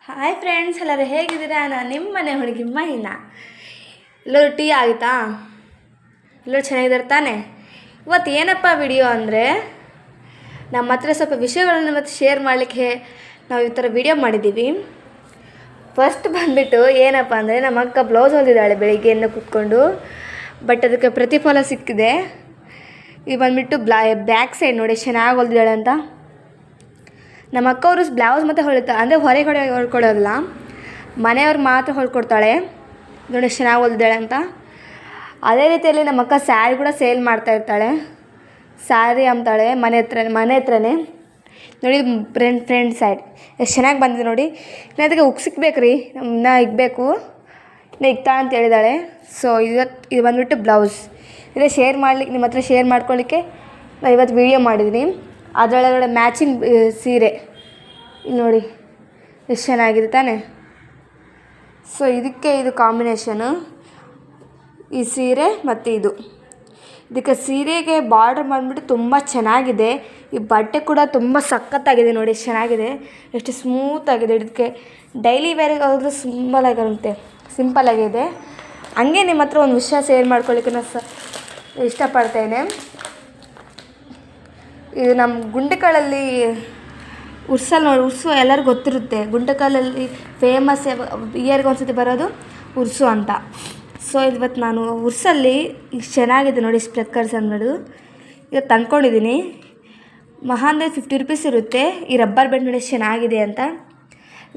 Hi friends, ಎಲ್ಲರೂ ಹೇಗಿದ್ದೀರಾ? ನಾನು ನಿಮ್ಮ ಮನೆ ಹುಡುಗಿ ಮಹಿನಾ. ಎಲ್ಲರೂ ಟೀ ಆಯಿತಾ? ಎಲ್ಲರೂ ಚೆನ್ನಾಗಿದ್ದಾರೆ ತಾನೆ? ಇವತ್ತು ಏನಪ್ಪ ವಿಡಿಯೋ ಅಂದರೆ, ನಮ್ಮ ಹತ್ರ ಸ್ವಲ್ಪ ವಿಷಯಗಳನ್ನು ಇವತ್ತು ಶೇರ್ ಮಾಡಲಿಕ್ಕೆ ನಾವು ಈ ಥರ ವಿಡಿಯೋ ಮಾಡಿದ್ದೀವಿ. ಫಸ್ಟ್ ಬಂದುಬಿಟ್ಟು ಏನಪ್ಪ ಅಂದರೆ, ನಮ್ಮ ಅಕ್ಕ ಬ್ಲೌಸ್ ಹೊಲಿದಿದ್ದಾಳೆ ಬೆಳಿಗ್ಗೆಯಿಂದ ಕೂತ್ಕೊಂಡು. ಬಟ್ ಅದಕ್ಕೆ ಪ್ರತಿಫಲ ಸಿಕ್ಕಿದೆ. ಇದು ಬಂದುಬಿಟ್ಟು ಬ್ಯಾಕ್ ಸೈಡ್ ನೋಡಿ ಚೆನ್ನಾಗಿ ಹೊಲಿದಿದ್ದಾಳೆ ಅಂತ. ನಮ್ಮ ಅಕ್ಕವರು ಬ್ಲೌಸ್ ಮತ್ತು ಹೊಲಿತಾ ಅಂದರೆ ಹೊರಗಡೆ ಹೊಲ್ಕೊಡೋಲ್ಲ, ಮನೆಯವ್ರು ಮಾತ್ರ ಹೊಲ್ಕೊಡ್ತಾಳೆ. ನೋಡಿ ಚೆನ್ನಾಗಿ ಹೊಲಿದಾಳೆ ಅಂತ. ಅದೇ ರೀತಿಯಲ್ಲಿ ನಮ್ಮ ಅಕ್ಕ ಸ್ಯಾರಿ ಕೂಡ ಸೇಲ್ ಮಾಡ್ತಾಯಿರ್ತಾಳೆ. ಸ್ಯಾರಿ ಅಂತಾಳೆ ಮನೆ ಹತ್ರನೇ ನೋಡಿ. ಫ್ರಂಟ್ ಸೈಡ್ ಎಷ್ಟು ಚೆನ್ನಾಗಿ ಬಂದಿದೆ ನೋಡಿ. ಇನ್ನು ಅದಕ್ಕೆ ಉಕ್ ಸಿಕ್ಬೇಕು ರೀ, ಇನ್ನೂ ಇಕ್ಬೇಕು, ಇನ್ನು ಇಕ್ತಾಳೆ ಅಂತ ಹೇಳಿದಾಳೆ. ಸೊ ಇದು ಬಂದುಬಿಟ್ಟು ಬ್ಲೌಸ್. ಇದೇ ಶೇರ್ ಮಾಡ್ಲಿಕ್ಕೆ ನಿಮ್ಮ ಹತ್ರ ಶೇರ್ ಮಾಡ್ಕೊಳ್ಳಿಕ್ಕೆ ನಾನು ಇವತ್ತು ವಿಡಿಯೋ ಮಾಡಿದ್ದೀನಿ. ಅದರೊಳಗಡೆ ಮ್ಯಾಚಿಂಗ್ ಸೀರೆ ನೋಡಿ ಎಷ್ಟು ಚೆನ್ನಾಗಿದೆ ತಾನೆ. ಸೊ ಇದು ಕಾಂಬಿನೇಷನು, ಈ ಸೀರೆ ಮತ್ತು ಇದಕ್ಕೆ ಸೀರೆಗೆ ಬಾರ್ಡರ್ ಬಂದುಬಿಟ್ಟು ತುಂಬ ಚೆನ್ನಾಗಿದೆ. ಈ ಬಟ್ಟೆ ಕೂಡ ತುಂಬ ಸಖತ್ತಾಗಿದೆ ನೋಡಿ, ಎಷ್ಟು ಚೆನ್ನಾಗಿದೆ, ಎಷ್ಟು ಸ್ಮೂತಾಗಿದೆ. ಇದಕ್ಕೆ ಡೈಲಿ ವೇರಿಗೆ ಹೋದ್ರೆ ಸಿಂಪಲ್ಲಾಗಿದೆ. ಹಂಗೆ ನಿಮ್ಮ ಹತ್ರ ಒಂದು ವಿಷಯ ಶೇರ್ ಮಾಡ್ಕೊಳ್ಳಿಕ್ಕೆ ನಾನು ಇಷ್ಟಪಡ್ತೇನೆ. ಇದು ನಮ್ಮ ಗುಂಟಕಲಲ್ಲಿ ಉರ್ಸು ಎಲ್ಲರಿಗೂ ಗೊತ್ತಿರುತ್ತೆ. ಗುಂಟಕಲಲ್ಲಿ ಫೇಮಸ್ ಇಯರ್ಗೆ ಒಂದ್ಸತಿ ಬರೋದು ಉರ್ಸು ಅಂತ. ಸೊ ಇವತ್ತು ನಾನು ಉರ್ಸಲ್ಲಿ ಇಷ್ಟು ಚೆನ್ನಾಗಿದೆ ನೋಡಿ, ಸ್ಪ್ರೆಕ್ಕರ್ಸ್ ಅಂದ್ಬಿಟ್ಟು ಈಗ ತಂದ್ಕೊಂಡಿದ್ದೀನಿ. ಅಂದರೆ 50 ರೂಪೀಸ್ ಇರುತ್ತೆ. ಈ ರಬ್ಬರ್ ಬ್ಯಾಂಡ್ ನೋಡಿ ಎಷ್ಟು ಚೆನ್ನಾಗಿದೆ ಅಂತ,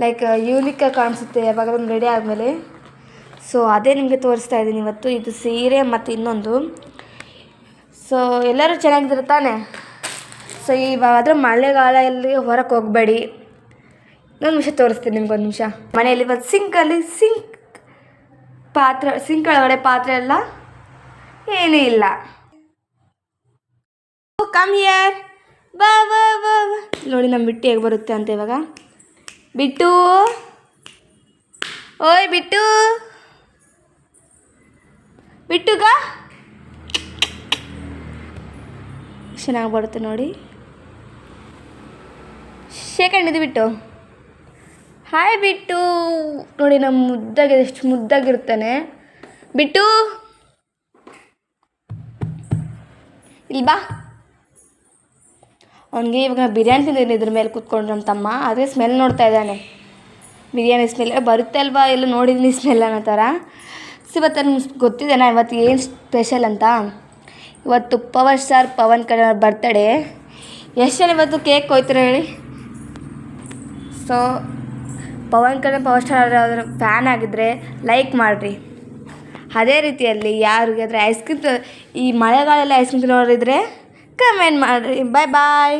ಲೈಕ್ ಯೂನಿಕಾಗಿ ಕಾಣಿಸುತ್ತೆ ಯಾವಾಗ ರೆಡಿ ಆದಮೇಲೆ. ಸೊ ಅದೇ ನಿಮಗೆ ತೋರಿಸ್ತಾ ಇದ್ದೀನಿ ಇವತ್ತು. ಇದು ಸೀರೆ ಮತ್ತು ಇನ್ನೊಂದು. ಸೊ ಎಲ್ಲರೂ ಚೆನ್ನಾಗಿದ್ದಾರೆ ತಾನೆ. ಸೊ ಇವಾಗಾದರೂ ಮಳೆಗಾಲ ಎಲ್ಲಿ ಹೊರಗೆ ಹೋಗಬೇಡಿ. ಇನ್ನೊಂದು ವಿಷಯ ತೋರಿಸ್ತೀನಿ ನಿಮ್ಗೊಂದು ನಿಮಿಷ. ಮನೆಯಲ್ಲಿ ಇವತ್ತು ಸಿಂಕ್ ಒಳಗಡೆ ಪಾತ್ರೆ ಎಲ್ಲ ಏನೂ ಇಲ್ಲ. ಕಮ್ ಹಿಯರ್, ಬಾ ನೋಡಿ ನಮ್ಮ ಬಿಟ್ಟು ಹೇಗೆ ಬರುತ್ತೆ ಅಂತ ಇವಾಗ. ಬಿಟ್ಟು, ಓಯ್ ಬಿಟ್ಟುಗ ಚೆನ್ನಾಗಿ ಬರುತ್ತೆ ನೋಡಿ. ಶೇಖಂಡಿದ್ದು ಬಿಟ್ಟು. ಹಾಯ್ ಬಿಟ್ಟು ನೋಡಿ, ನಮ್ಮ ಎಷ್ಟು ಮುದ್ದಾಗಿರ್ತಾನೆ ಬಿಟ್ಟು. ಇಲ್ಲಿ ಬಾ. ಅವನಿಗೆ ಇವಾಗ ಬಿರಿಯಾನಿ ತಿಂದಿದ್ದೀನಿ ಇದ್ರ ಮೇಲೆ ಕೂತ್ಕೊಂಡು ನಮ್ಮ ತಮ್ಮ. ಅದೇ ಸ್ಮೆಲ್ ನೋಡ್ತಾ ಇದ್ದಾನೆ, ಬಿರಿಯಾನಿ ಸ್ಮೆಲ್ ಬರುತ್ತೆ ಅಲ್ವಾ, ಎಲ್ಲ ನೋಡಿದ್ದೀನಿ ಸ್ಮೆಲ್ ಅನ್ನೋ ಥರ. ಸೊ ಇವತ್ತು ನನಗೆ ಗೊತ್ತಿದ್ದೇನಾ ಇವತ್ತು ಏನು ಸ್ಪೆಷಲ್ ಅಂತ. ಇವತ್ತು power star Pawan Kalyan birthday. ಎಷ್ಟು ಜನ ಇವತ್ತು ಕೇಕ್ ಕೊಯ್ತಾರೆ ಹೇಳಿ. ಸೊ ಪವರ್ ಸ್ಟಾರ್ ಅದರ ಫ್ಯಾನ್ ಆಗಿದ್ದರೆ ಲೈಕ್ ಮಾಡಿರಿ. ಅದೇ ರೀತಿಯಲ್ಲಿ ಯಾರಿಗಾದರೆ ಈ ಮಳೆಗಾಲೆಲ್ಲ ಐಸ್ ಕ್ರೀಮ್ ತಿನ್ನೋರಿದ್ದರೆ ಕಮೆಂಟ್ ಮಾಡಿರಿ. ಬಾಯ್.